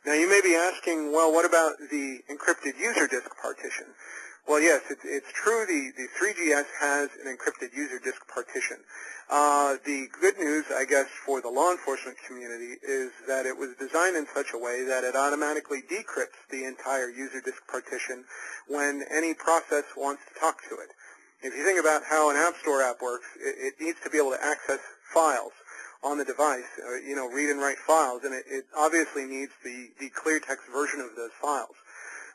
Now you may be asking, well, what about the encrypted user disk partition? Well, yes, it's true. The 3GS has an encrypted user disk partition. The good news, I guess, for the law enforcement community is that it was designed in such a way that it automatically decrypts the entire user disk partition when any process wants to talk to it. If you think about how an App Store app works, it needs to be able to access files on the device, read and write files, and it obviously needs the clear text version of those files.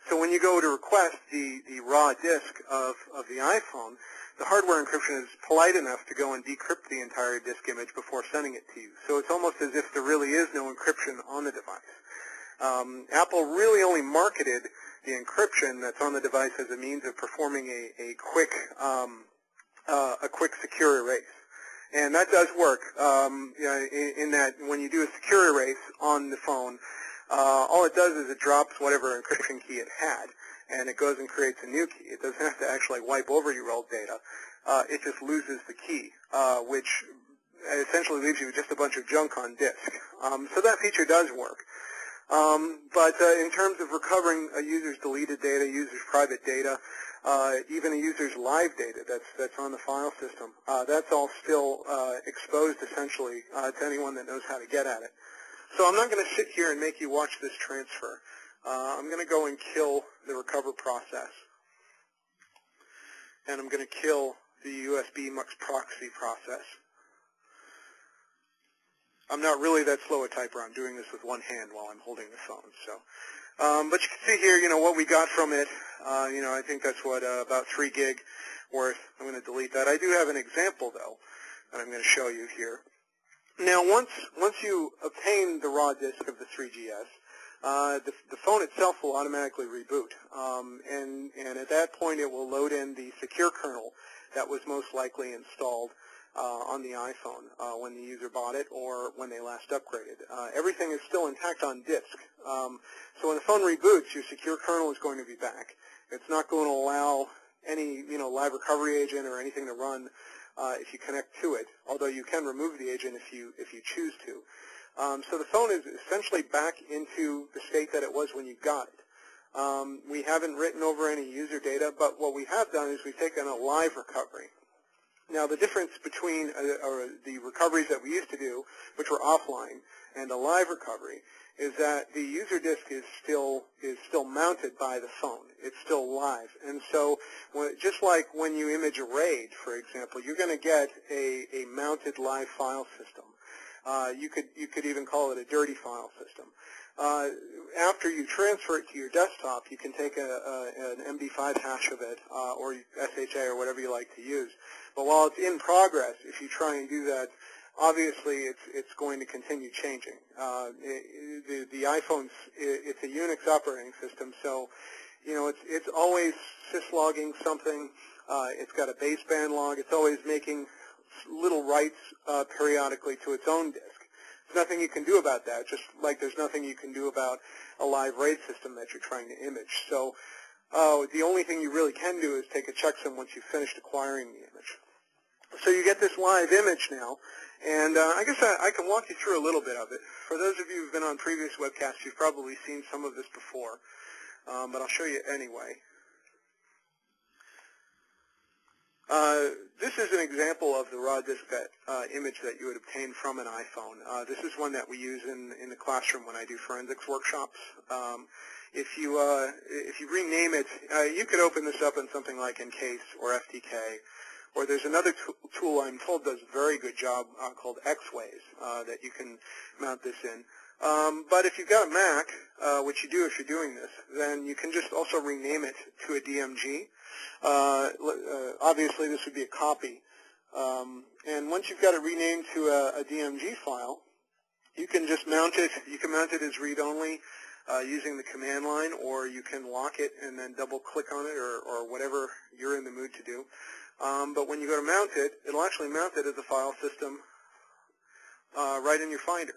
So when you go to request the raw disk of the iPhone, the hardware encryption is polite enough to go and decrypt the entire disk image before sending it to you. So it's almost as if there really is no encryption on the device. Apple really only marketed the encryption that's on the device as a means of performing a quick secure erase. And that does work in that when you do a secure erase on the phone, all it does is it drops whatever encryption key it had, and it goes and creates a new key. It doesn't have to actually wipe over your old data. It just loses the key, which essentially leaves you with just a bunch of junk on disk. So that feature does work. But in terms of recovering a user's deleted data, user's private data, even a user's live data that's on the file system, that's all still exposed essentially to anyone that knows how to get at it. So I'm not going to sit here and make you watch this transfer. I'm going to go and kill the recover process, and I'm going to kill the USB MUX proxy process. I'm not really that slow a typer. I'm doing this with one hand while I'm holding the phone. So, but you can see here, what we got from it. I think that's about 3 gig worth. I'm going to delete that. I do have an example though that I'm going to show you here. Now, once you obtain the raw disk of the 3GS, the phone itself will automatically reboot, and at that point it will load in the secure kernel that was most likely installed on the iPhone when the user bought it or when they last upgraded. Everything is still intact on disk. So when the phone reboots, your secure kernel is going to be back. It's not going to allow any live recovery agent or anything to run if you connect to it, although you can remove the agent if you choose to. So the phone is essentially back into the state that it was when you got it. We haven't written over any user data, but what we have done is we've taken a live recovery. Now, the difference between the recoveries that we used to do, which were offline, and a live recovery, is that the user disk is still mounted by the phone. It's still live, and so just like when you image a RAID, for example, you're going to get a mounted live file system. You could even call it a dirty file system. After you transfer it to your desktop, you can take an MD5 hash of it, or SHA, or whatever you like to use. But while it's in progress, if you try and do that, obviously it's going to continue changing. The iPhone's it's a Unix operating system, so it's always syslogging something. It's got a baseband log. It's always making little writes periodically to its own disk. There's nothing you can do about that, just like there's nothing you can do about a live RAID system that you're trying to image. So the only thing you really can do is take a checksum once you've finished acquiring the image. So you get this live image now, and I guess I can walk you through a little bit of it. For those of you who've been on previous webcasts, you've probably seen some of this before, but I'll show you anyway. This is an example of the raw disk image that you would obtain from an iPhone. This is one that we use in the classroom when I do forensics workshops. If you rename it, you could open this up in something like Encase or FTK, or there's another tool I'm told does a very good job called X-Ways that you can mount this in. But if you've got a Mac, which you do if you're doing this, then you can just also rename it to a DMG. Obviously, this would be a copy. And once you've got it renamed to a DMG file, you can just mount it. You can mount it as read-only using the command line, or you can lock it and then double-click on it, or whatever you're in the mood to do. But when you go to mount it, it'll actually mount it as a file system right in your Finder.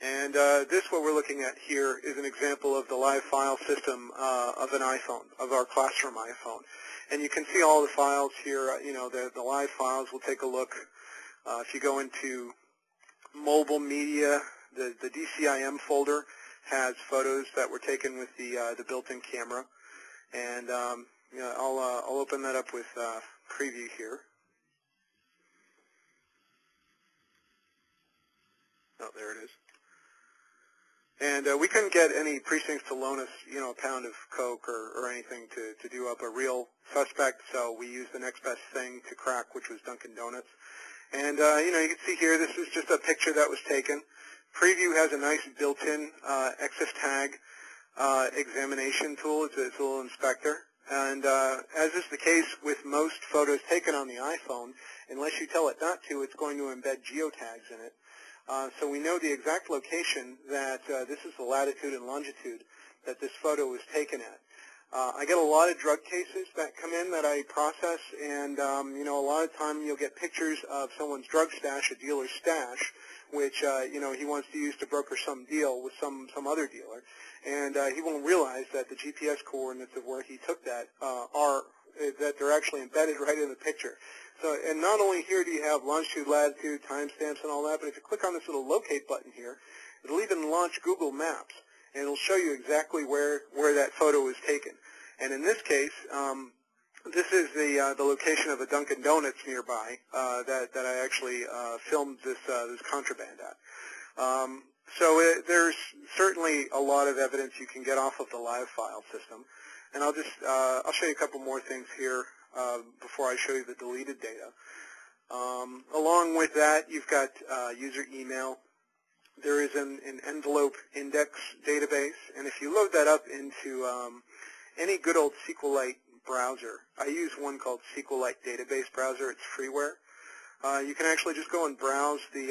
And this, what we're looking at here, is an example of the live file system of an iPhone, of our classroom iPhone. And you can see all the files here, the live files. We'll take a look. If you go into mobile media, the DCIM folder, has photos that were taken with the built-in camera, and I'll open that up with preview here. Oh, there it is. And we couldn't get any precincts to loan us, a pound of coke or anything to do up a real suspect, so we used the next best thing to crack, which was Dunkin' Donuts. And, you can see here, this is just a picture that was taken. Preview has a nice built-in EXIF tag examination tool. It's a little inspector. And as is the case with most photos taken on the iPhone, unless you tell it not to, it's going to embed geotags in it. So we know the exact location that this is the latitude and longitude that this photo was taken at. I get a lot of drug cases that come in that I process, and a lot of time you'll get pictures of someone's drug stash, a dealer's stash, which he wants to use to broker some deal with some other dealer, and he won't realize that the GPS coordinates of where he took that that they're actually embedded right in the picture. So, and not only here do you have longitude, latitude, timestamps, and all that, but if you click on this little locate button here, it'll even launch Google Maps, and it'll show you exactly where that photo was taken. And in this case, this is the location of a Dunkin' Donuts nearby that I actually filmed this contraband at. There's certainly a lot of evidence you can get off of the live file system. And I'll show you a couple more things here before I show you the deleted data. Along with that, you've got user email. There is an envelope index database, and if you load that up into any good old SQLite browser, I use one called SQLite Database Browser. It's freeware. You can actually just go and browse the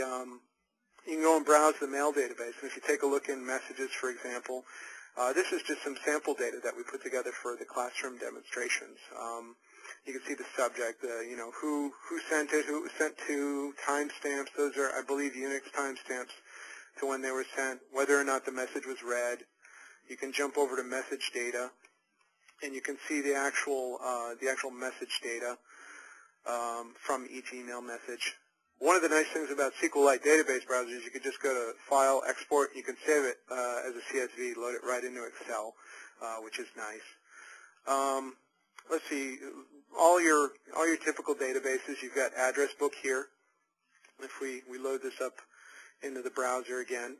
mail database, and if you take a look in messages, for example, this is just some sample data that we put together for the classroom demonstrations. You can see the subject, who sent it, who it was sent to, timestamps. Those are, I believe, Unix timestamps to when they were sent, whether or not the message was read. You can jump over to message data, and you can see the actual message data from each email message. One of the nice things about SQLite database browsers is you can just go to File, Export, and you can save it as a CSV, load it right into Excel, which is nice. Let's see, all your typical databases. You've got address book here. If we load this up into the browser again,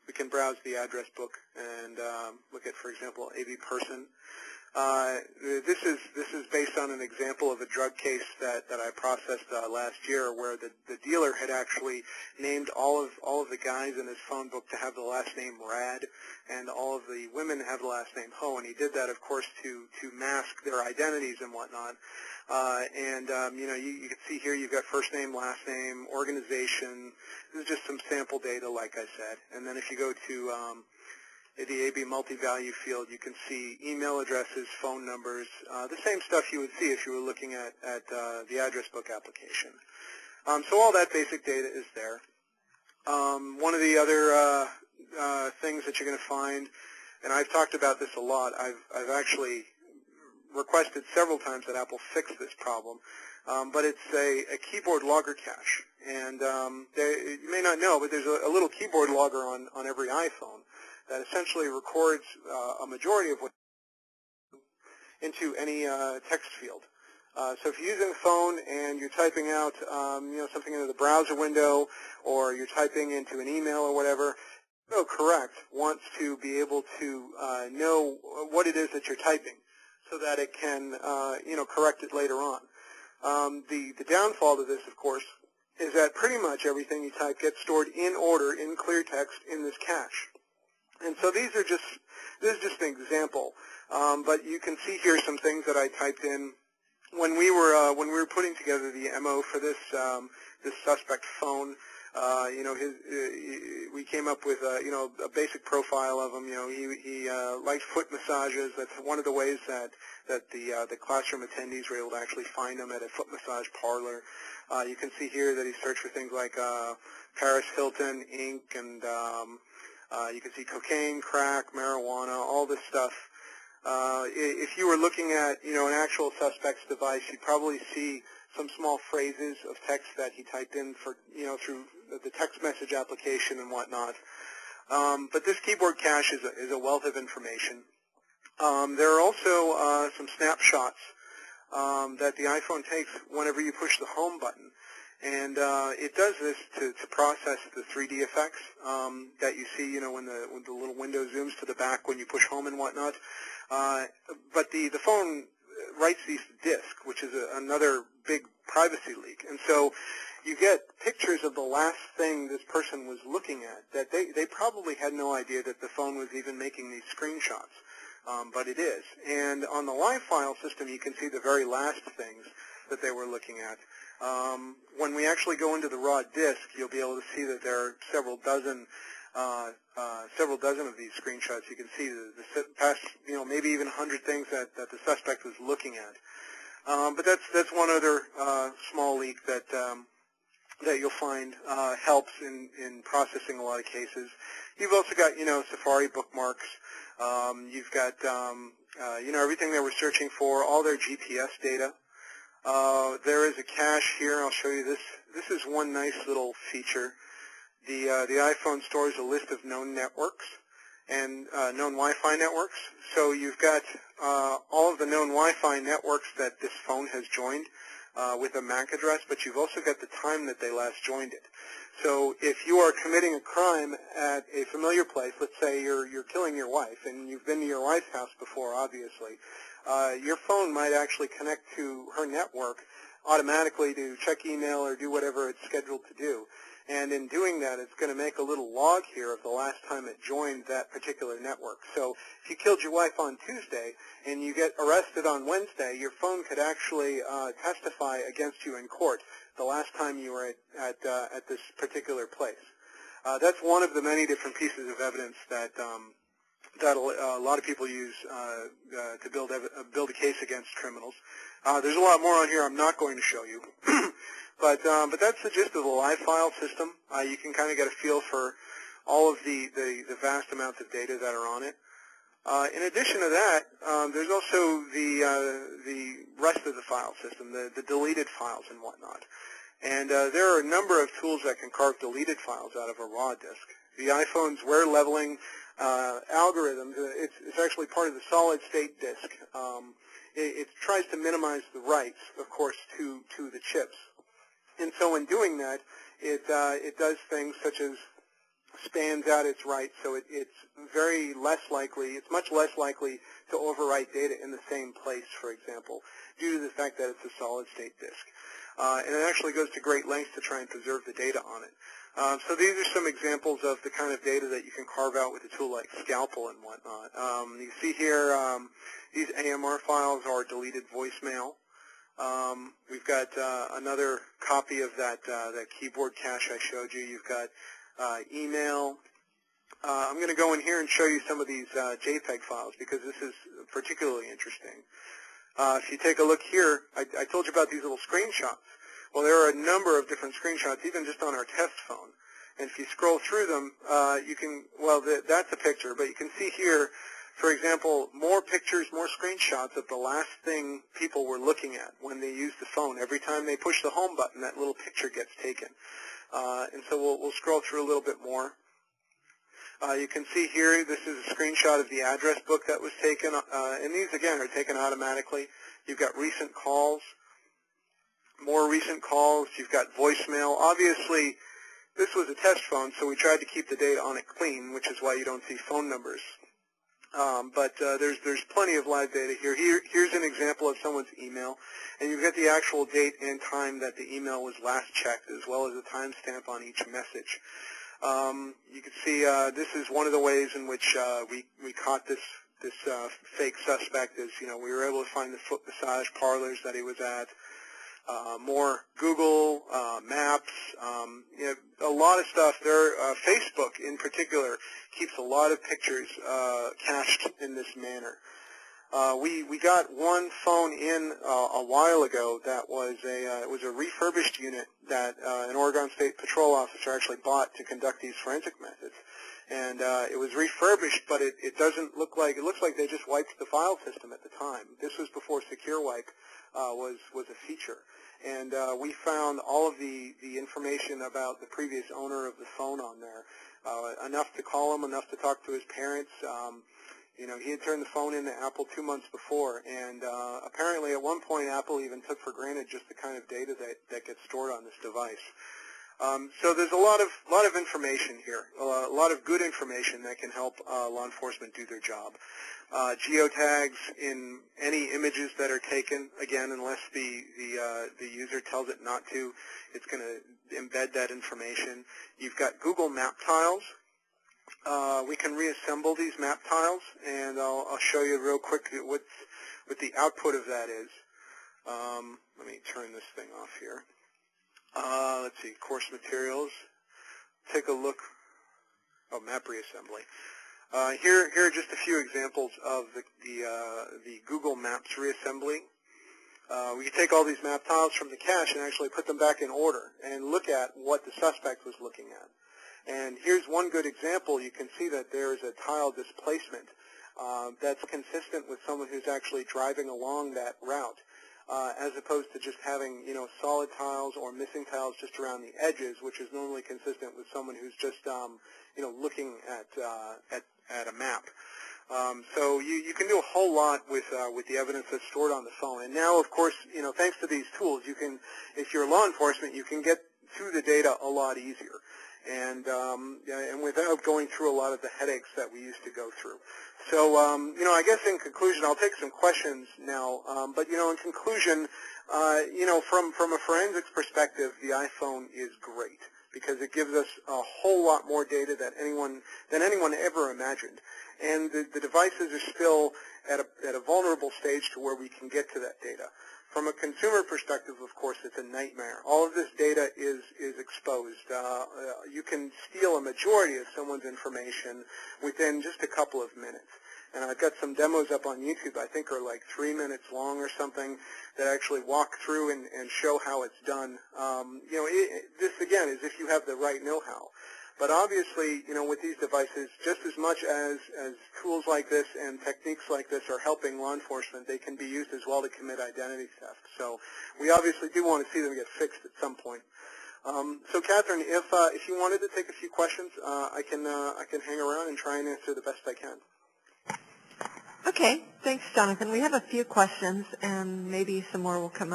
we can browse the address book and look at, for example, AB person. This is based on an example of a drug case that I processed last year, where the dealer had actually named all of the guys in his phone book to have the last name Rad, and all of the women have the last name Ho, and he did that, of course, to mask their identities and whatnot. You can see here you've got first name, last name, organization. This is just some sample data, like I said. And then if you go to the AB multi-value field, you can see email addresses, phone numbers, the same stuff you would see if you were looking at the address book application. So all that basic data is there. One of the other things that you're going to find, and I've talked about this a lot, I've actually requested several times that Apple fix this problem, but it's a keyboard logger cache. And you may not know, but there's a little keyboard logger on every iPhone that essentially records a majority of what into any text field. So if you're using a phone and you're typing out something into the browser window, or you're typing into an email or whatever, Correct wants to be able to know what it is that you're typing, so that it can correct it later on. The downfall to this, of course, is that pretty much everything you type gets stored in order in clear text in this cache. And so this is just an example, but you can see here some things that I typed in when we were putting together the MO for this this suspect phone. We came up with a basic profile of him. He liked foot massages. That's one of the ways that the classroom attendees were able to actually find him at a foot massage parlor. You can see here that he searched for things like Paris Hilton, ink, and you can see cocaine, crack, marijuana, all this stuff. If you were looking at an actual suspect's device, you'd probably see some small phrases of text that he typed in for through the text message application and whatnot. But this keyboard cache is a wealth of information. There are also some snapshots that the iPhone takes whenever you push the home button. And it does this to process the 3D effects that you see, when the little window zooms to the back when you push home and whatnot. But the phone writes these to disk, which is another big privacy leak. And so you get pictures of the last thing this person was looking at that they probably had no idea that the phone was even making these screenshots. But it is. And on the live file system, you can see the very last things that they were looking at. When we actually go into the raw disk, you'll be able to see that there are several dozen of these screenshots. You can see the past, maybe even 100 things that the suspect was looking at. But that's one other small leak that you'll find helps in processing a lot of cases. You've also got Safari bookmarks. You've got everything they were searching for, all their GPS data. There is a cache here. I'll show you this. This is one nice little feature. The iPhone stores a list of known networks and known Wi-Fi networks. So you've got all of the known Wi-Fi networks that this phone has joined with a MAC address, but you've also got the time that they last joined it. So if you are committing a crime at a familiar place, let's say you're killing your wife, and you've been to your wife's house before, obviously, your phone might actually connect to her network automatically to check email or do whatever it's scheduled to do. And in doing that, it's going to make a little log here of the last time it joined that particular network. So if you killed your wife on Tuesday and you get arrested on Wednesday, your phone could actually testify against you in court the last time you were at this particular place. That's one of the many different pieces of evidence that a lot of people use to build a case against criminals. There's a lot more on here I'm not going to show you. But that's the gist of the live file system. You can kind of get a feel for all of the vast amounts of data that are on it. In addition to that, there's also the rest of the file system, the deleted files and whatnot. And there are a number of tools that can carve deleted files out of a raw disk. The iPhone's wear leveling algorithm, it's actually part of the solid-state disk. It tries to minimize the writes, of course, to the chips. And so in doing that, it does things such as spans out its writes, so it's much less likely to overwrite data in the same place, for example, due to the fact that it's a solid-state disk. And it actually goes to great lengths to try and preserve the data on it. So these are some examples of the kind of data that you can carve out with a tool like Scalpel and whatnot. You see here these AMR files are deleted voicemail. We've got another copy of that keyboard cache I showed you. You've got email. I'm going to go in here and show you some of these JPEG files because this is particularly interesting. If you take a look here, I told you about these little screenshots. Well, there are a number of different screenshots, even just on our test phone. And if you scroll through them, that's a picture, but you can see here, for example, more pictures, more screenshots of the last thing people were looking at when they used the phone. Every time they push the home button, that little picture gets taken. And so we'll scroll through a little bit more. You can see here, this is a screenshot of the address book that was taken. And these, again, are taken automatically. You've got recent calls, more recent calls. You've got voicemail. Obviously, this was a test phone, so we tried to keep the data on it clean, which is why you don't see phone numbers. But there's plenty of live data here. Here's an example of someone's email, and you've got the actual date and time that the email was last checked, as well as a timestamp on each message. You can see this is one of the ways in which we caught this fake suspect. Is we were able to find the foot massage parlors that he was at. More Google Maps, a lot of stuff there. Facebook, in particular, keeps a lot of pictures cached in this manner. We got one phone in a while ago that was it was a refurbished unit that an Oregon State Patrol officer actually bought to conduct these forensic methods. and it was refurbished, but it doesn't look like, it looks like they just wiped the file system at the time. This was before Secure Wipe was a feature. And we found all of the information about the previous owner of the phone on there, enough to call him, enough to talk to his parents. You know, he had turned the phone into Apple 2 months before, and apparently at one point Apple even took for granted just the kind of data that gets stored on this device. So there's a lot of information here, a lot of good information that can help law enforcement do their job. Geotags in any images that are taken, again, unless the user tells it not to, it's going to embed that information. You've got Google Map tiles. We can reassemble these map tiles, and I'll show you real quick what the output of that is. Let me turn this thing off here. Let's see, course materials. Take a look. Oh, map reassembly. Here are just a few examples of the Google Maps reassembly. We can take all these map tiles from the cache and actually put them back in order and look at what the suspect was looking at. And here's one good example. You can see that there is a tile displacement that's consistent with someone who's actually driving along that route, as opposed to just having, you know, solid tiles or missing tiles just around the edges, which is normally consistent with someone who's just, you know, looking at a map. So you can do a whole lot with the evidence that's stored on the phone. And now, of course, you know, thanks to these tools, you can, if you're law enforcement, you can get to the data a lot easier, and without going through a lot of the headaches that we used to go through. So, you know, I guess in conclusion, I'll take some questions now. But, you know, in conclusion, you know, from a forensics perspective, the iPhone is great because it gives us a whole lot more data than anyone ever imagined. And the devices are still at a vulnerable stage to where we can get to that data. From a consumer perspective, of course, it's a nightmare. All of this data is exposed. You can steal a majority of someone's information within just a couple of minutes. And I've got some demos up on YouTube, I think are like 3 minutes long or something, that actually walk through and show how it's done. You know, this, again, is if you have the right know-how. But obviously, you know, with these devices, just as much as tools like this and techniques like this are helping law enforcement, they can be used as well to commit identity theft. So we obviously do want to see them get fixed at some point. So Catherine, if you wanted to take a few questions, I can hang around and try and answer the best I can. Okay, thanks, Jonathan. We have a few questions, and maybe some more will come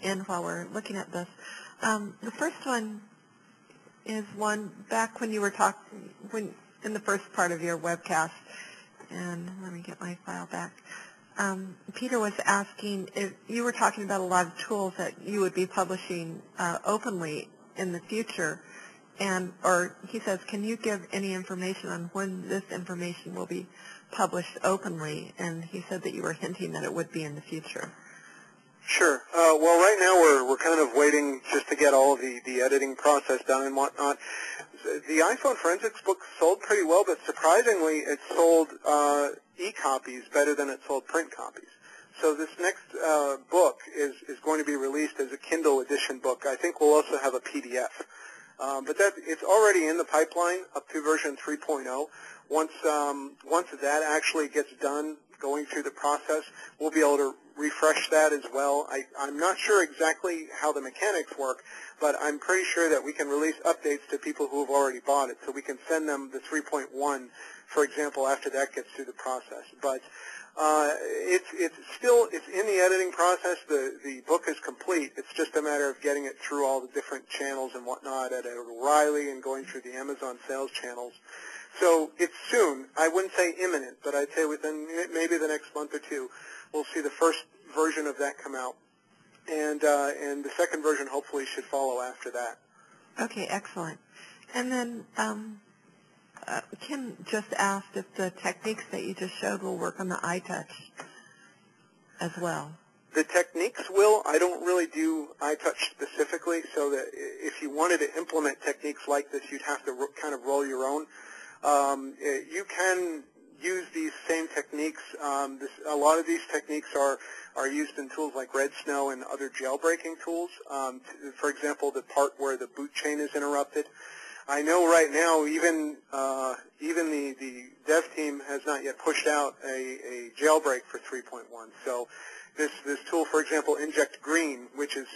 in while we're looking at this. The first one is one back when you were in the first part of your webcast, and let me get my file back. Peter was asking if you were talking about a lot of tools that you would be publishing openly in the future, or he says, can you give any information on when this information will be published openly? And he said that you were hinting that it would be in the future. Sure. Well, right now we're kind of waiting just to get all of the editing process done and whatnot. The iPhone forensics book sold pretty well, but surprisingly, it sold e-copies better than it sold print copies. So this next book is going to be released as a Kindle edition book. I think we'll also have a PDF. But it's already in the pipeline up to version 3.0. Once that actually gets done, going through the process, we'll be able to refresh that as well. I'm not sure exactly how the mechanics work, but I'm pretty sure that we can release updates to people who have already bought it, so we can send them the 3.1, for example, after that gets through the process. But it's in the editing process. The book is complete. It's just a matter of getting it through all the different channels and whatnot at O'Reilly and going through the Amazon sales channels. So it's soon. I wouldn't say imminent, but I'd say within maybe the next month or two, we'll see the first version of that come out, and the second version hopefully should follow after that. Okay, excellent. And then Kim just asked if the techniques that you just showed will work on the iTouch as well. The techniques will. I don't really do iTouch specifically, so that if you wanted to implement techniques like this, you'd have to kind of roll your own. You can use these same techniques. A lot of these techniques are used in tools like Red Snow and other jailbreaking tools. For example, the part where the boot chain is interrupted. I know right now even the dev team has not yet pushed out a jailbreak for 3.1. So this tool, for example, Inject Green, which is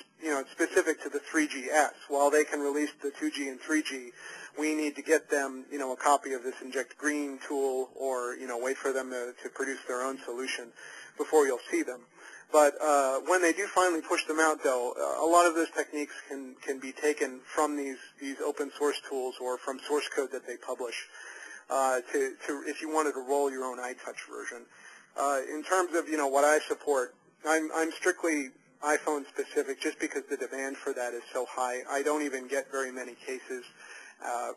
specific to the 3GS. While they can release the 2G and 3G, we need to get them a copy of this Inject Green tool, or wait for them to produce their own solution before you'll see them. But when they do finally push them out, though, a lot of those techniques can be taken from these open source tools or from source code that they publish if you wanted to roll your own iTouch version. In terms of what I support, I'm strictly iPhone specific just because the demand for that is so high. I don't even get very many cases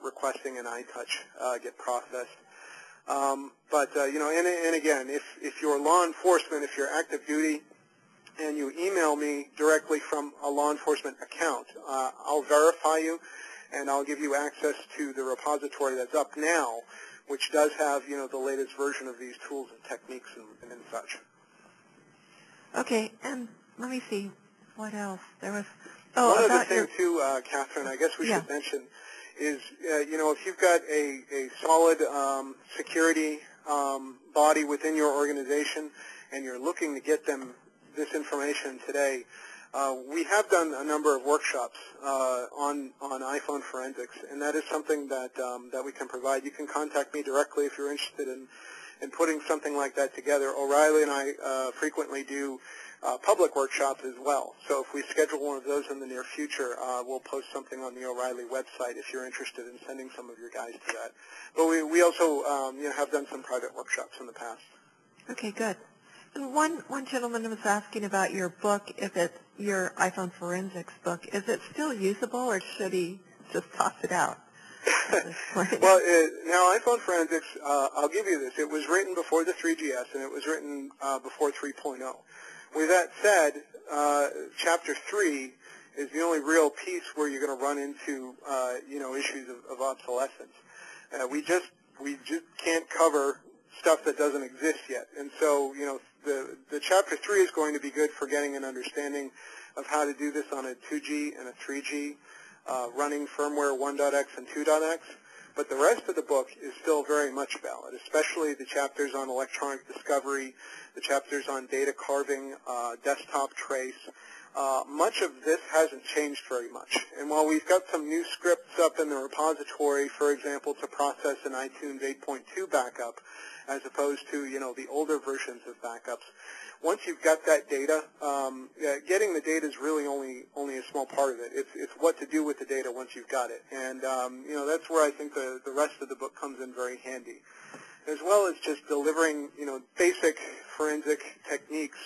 requesting an iTouch get processed. And again, if you're law enforcement, if you're active duty, and you email me directly from a law enforcement account, I'll verify you, and I'll give you access to the repository that's up now, which does have the latest version of these tools and techniques and such. Okay, and let me see what else there was. One other thing too, Catherine, I guess we should mention is if you've got a solid security body within your organization and you're looking to get them this information today, we have done a number of workshops on iPhone forensics, and that is something that we can provide. You can contact me directly if you're interested in putting something like that together. O'Reilly and I frequently do public workshops as well. So if we schedule one of those in the near future, we'll post something on the O'Reilly website if you're interested in sending some of your guys to that. But we also have done some private workshops in the past. Okay, good. And one gentleman was asking about your book, if it's your iPhone forensics book. Is it still usable, or should he just toss it out? Well, now iPhone forensics, I'll give you this. It was written before the 3GS, and it was written before 3.0. With that said, Chapter 3 is the only real piece where you're going to run into issues of obsolescence. We just can't cover stuff that doesn't exist yet, and so the Chapter 3 is going to be good for getting an understanding of how to do this on a 2G and a 3G, running firmware 1.x and 2.x, but the rest of the book is still very much valid, especially the chapters on electronic discovery, the chapters on data carving, desktop trace. Much of this hasn't changed very much, and while we've got some new scripts up in the repository, for example, to process an iTunes 8.2 backup, as opposed to the older versions of backups. Once you've got that data, getting the data is really only a small part of it. It's what to do with the data once you've got it, and that's where I think the rest of the book comes in very handy, as well as just delivering basic forensic techniques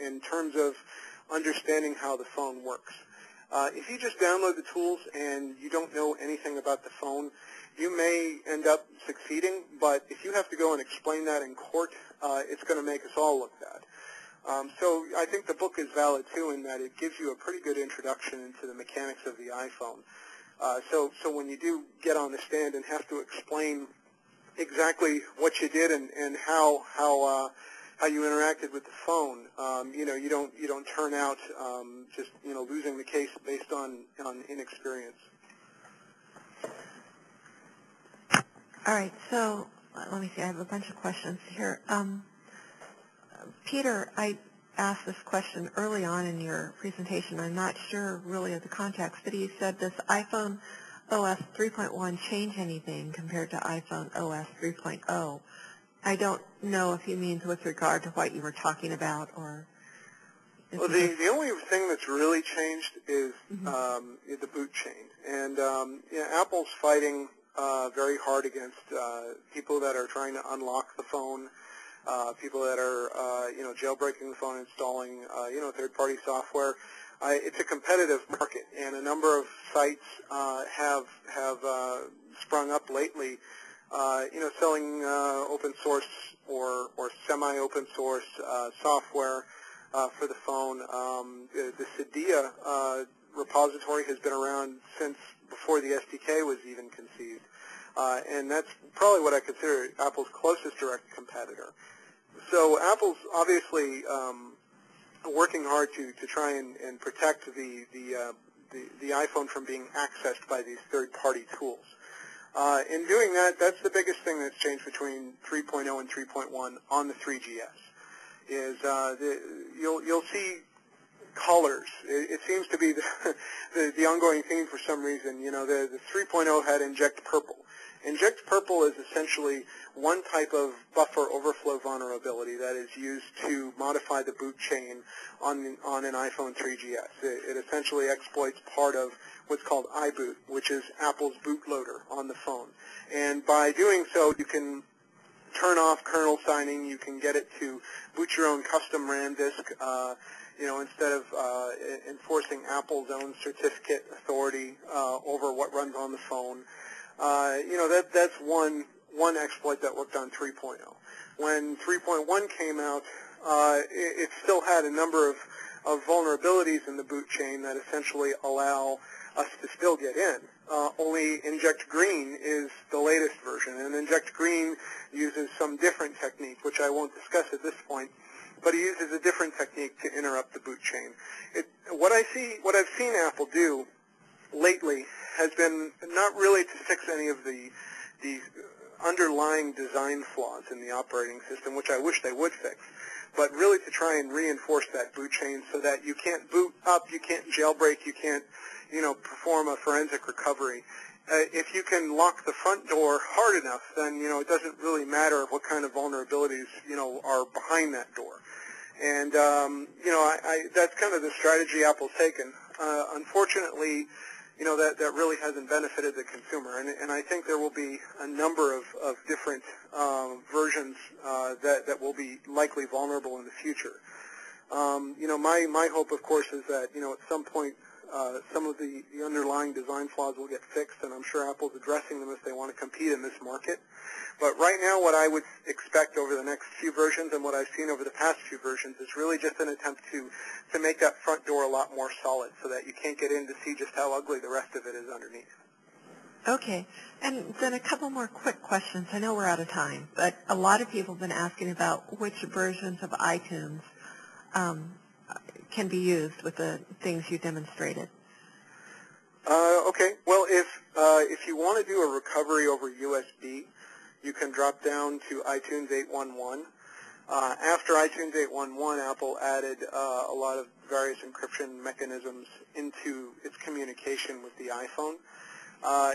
in terms of understanding how the phone works. If you just download the tools and you don't know anything about the phone, you may end up succeeding, but if you have to go and explain that in court, it's going to make us all look bad. So I think the book is valid, too, in that it gives you a pretty good introduction into the mechanics of the iPhone. So when you do get on the stand and have to explain exactly what you did and how you interacted with the phone, you don't turn out just losing the case based on inexperience. All right, so let me see. I have a bunch of questions here. Peter, I asked this question early on in your presentation. I'm not sure really of the context, but he said, does iPhone OS 3.1 change anything compared to iPhone OS 3.0? I don't know if he means with regard to what you were talking about, or... Well, the only thing that's really changed is the boot chain. And Apple's fighting very hard against people that are trying to unlock the phone, people that are jailbreaking the phone, installing third-party software. It's a competitive market, and a number of sites have sprung up lately, selling open source or semi-open source software for the phone. The Cydia repository has been around since before the SDK was even conceived, and that's probably what I consider Apple's closest direct competitor. So Apple's obviously working hard to try and protect the iPhone from being accessed by these third-party tools. In doing that, that's the biggest thing that's changed between 3.0 and 3.1 on the 3GS. Is you'll see colors. It seems to be the ongoing theme for some reason. The 3.0 had inject purple. Inject purple is essentially one type of buffer overflow vulnerability that is used to modify the boot chain on an iPhone 3GS. It essentially exploits part of what's called iBoot, which is Apple's bootloader on the phone. And by doing so, you can turn off kernel signing. You can get it to boot your own custom RAM disk. Instead of enforcing Apple's own certificate authority over what runs on the phone. That's one exploit that worked on 3.0. When 3.1 came out, it still had a number of vulnerabilities in the boot chain that essentially allow us to still get in. Only Inject Green is the latest version, and Inject Green uses some different technique, which I won't discuss at this point, but it uses a different technique to interrupt the boot chain. What I've seen Apple do lately has been not really to fix any of the underlying design flaws in the operating system, which I wish they would fix, but really to try and reinforce that boot chain so that you can't boot up, you can't jailbreak, you can't, perform a forensic recovery. If you can lock the front door hard enough, then, it doesn't really matter what kind of vulnerabilities, are behind that door. And, that's kind of the strategy Apple's taken. Unfortunately, that really hasn't benefited the consumer. And I think there will be a number of different versions that will be likely vulnerable in the future. My hope, of course, is that, at some point, some of the underlying design flaws will get fixed, and I'm sure Apple's addressing them if they want to compete in this market. But right now, what I would expect over the next few versions and what I've seen over the past few versions is really just an attempt to make that front door a lot more solid so that you can't get in to see just how ugly the rest of it is underneath. Okay. And then a couple more quick questions. I know we're out of time, but a lot of people have been asking about which versions of iTunes can be used with the things you demonstrated. Okay. Well, if you want to do a recovery over USB, you can drop down to iTunes 8.1.1. After iTunes 8.1.1, Apple added a lot of various encryption mechanisms into its communication with the iPhone.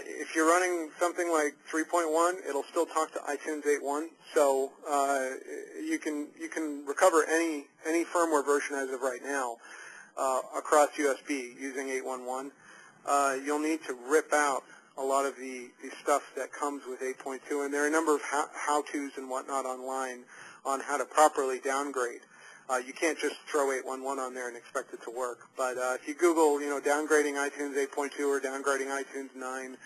If you're running something like 3.1, it'll still talk to iTunes 8.1, so you can recover any firmware version as of right now across USB using 8.1.1. You'll need to rip out a lot of the stuff that comes with 8.2, and there are a number of how-tos and whatnot online on how to properly downgrade. You can't just throw 8.1.1 on there and expect it to work. But if you Google, downgrading iTunes 8.2 or downgrading iTunes 9,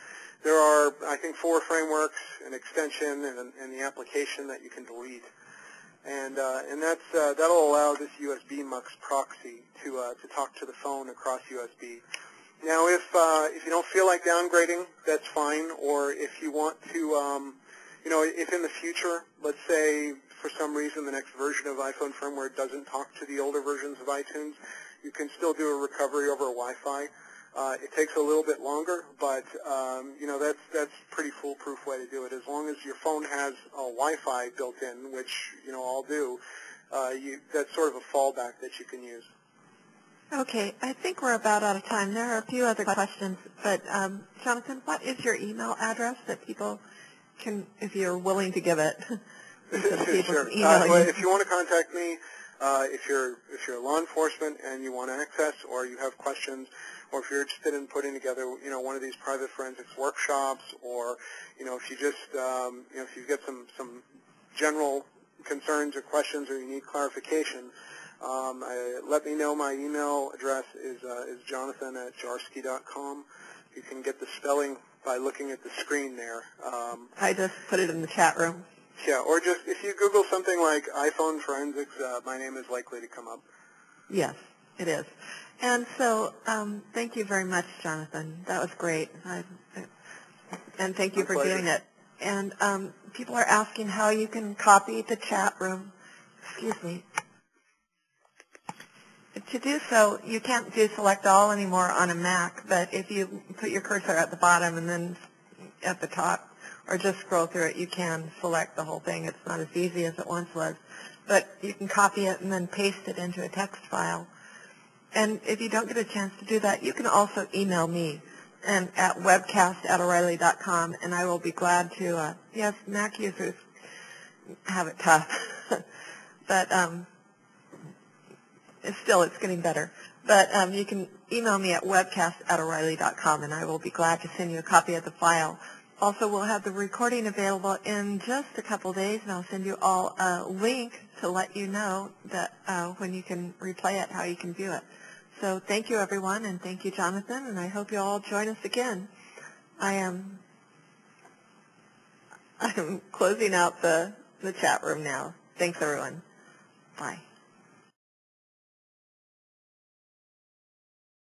there are, I think, 4 frameworks, an extension, and the application that you can delete. And that'll allow this USB MUX proxy to talk to the phone across USB. Now, if you don't feel like downgrading, that's fine. Or if you want to, if in the future, let's say for some reason the next version of iPhone firmware doesn't talk to the older versions of iTunes, you can still do a recovery over Wi-Fi. It takes a little bit longer, but that's a pretty foolproof way to do it. As long as your phone has a Wi-Fi built in, which all do, that's sort of a fallback that you can use. Okay, I think we're about out of time. There are a few other questions, but Jonathan, what is your email address that people can, if you're willing to give it, Sure. Well, if you want to contact me, if you're law enforcement and you want access, or you have questions, or if you're interested in putting together, one of these private forensics workshops, or if you just, if you get some general concerns or questions, or you need clarification. Let me know. My email address is jonathan@zdziarski.com. You can get the spelling by looking at the screen there. I just put it in the chat room. Yeah, or just if you Google something like iPhone forensics, my name is likely to come up. Yes, it is. And so thank you very much, Jonathan. That was great. And thank you for doing it. And people are asking how you can copy the chat room. Excuse me. To do so, you can't do select all anymore on a Mac, but if you put your cursor at the bottom and then at the top, or just scroll through it. You can select the whole thing. It's not as easy as it once was. But you can copy it and then paste it into a text file. And if you don't get a chance to do that, you can also email me at webcast@O'Reilly.com, and I will be glad to, yes, Mac users have it tough. But it's getting better. But you can email me at webcast@O'Reilly.com, and I will be glad to send you a copy of the file. Also, we'll have the recording available in just a couple days, and I'll send you all a link to let you know that when you can replay it, how you can view it. So thank you, everyone, and thank you, Jonathan, and I hope you all join us again. I'm closing out the chat room now. Thanks, everyone. Bye.